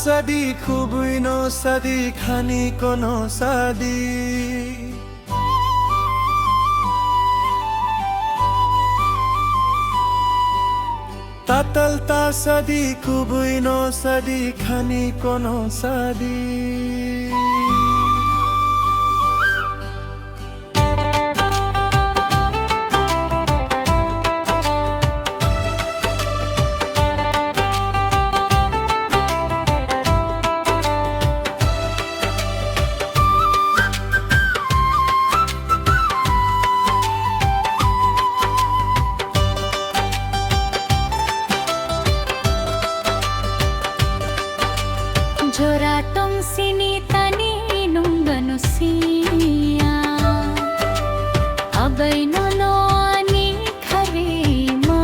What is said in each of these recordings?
Sadi kubui no Sadi khani kono Sadi Tatal ta Sadi kubui no Sadi khani kono Sadi Joratong sinitani nung ganusia Abay nono ani karimanya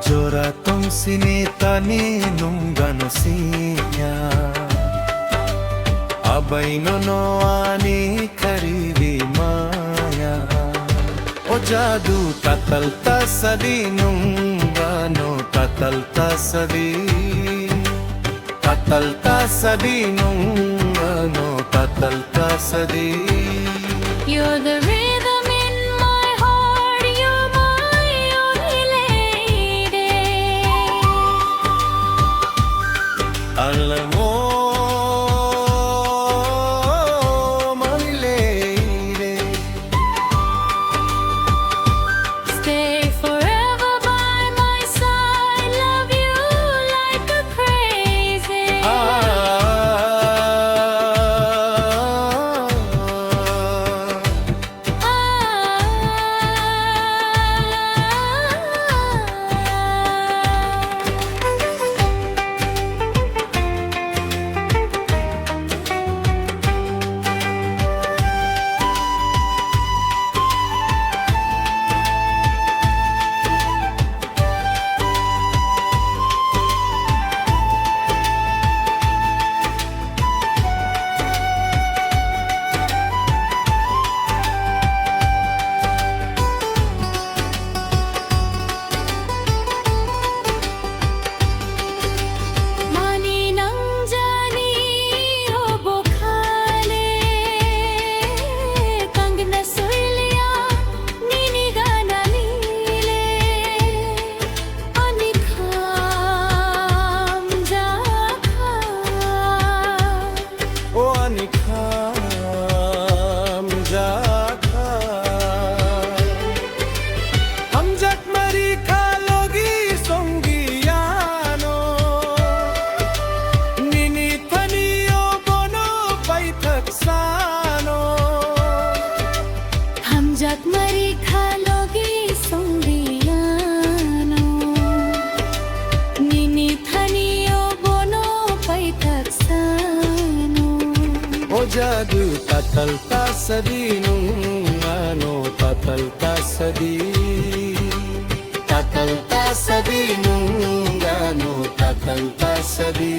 Joratong sinitani nung ganusia Abay nono ani karimanya O jadu tatal ta Sadi nung gano tatal ta Sadi Tatal ta Sadi nung ano tatal ta Sadi You're the rhythm in my heart, you're my only lady Alam mo my lady Stay forever by my side, love you like a crazy Mari khalogi songiano Nini thaniyo bono paitaksano O jadu tatal ta Sadi nung ano tatal ta Sadi Tatal ta Sadi nung ano tatal ta Sadi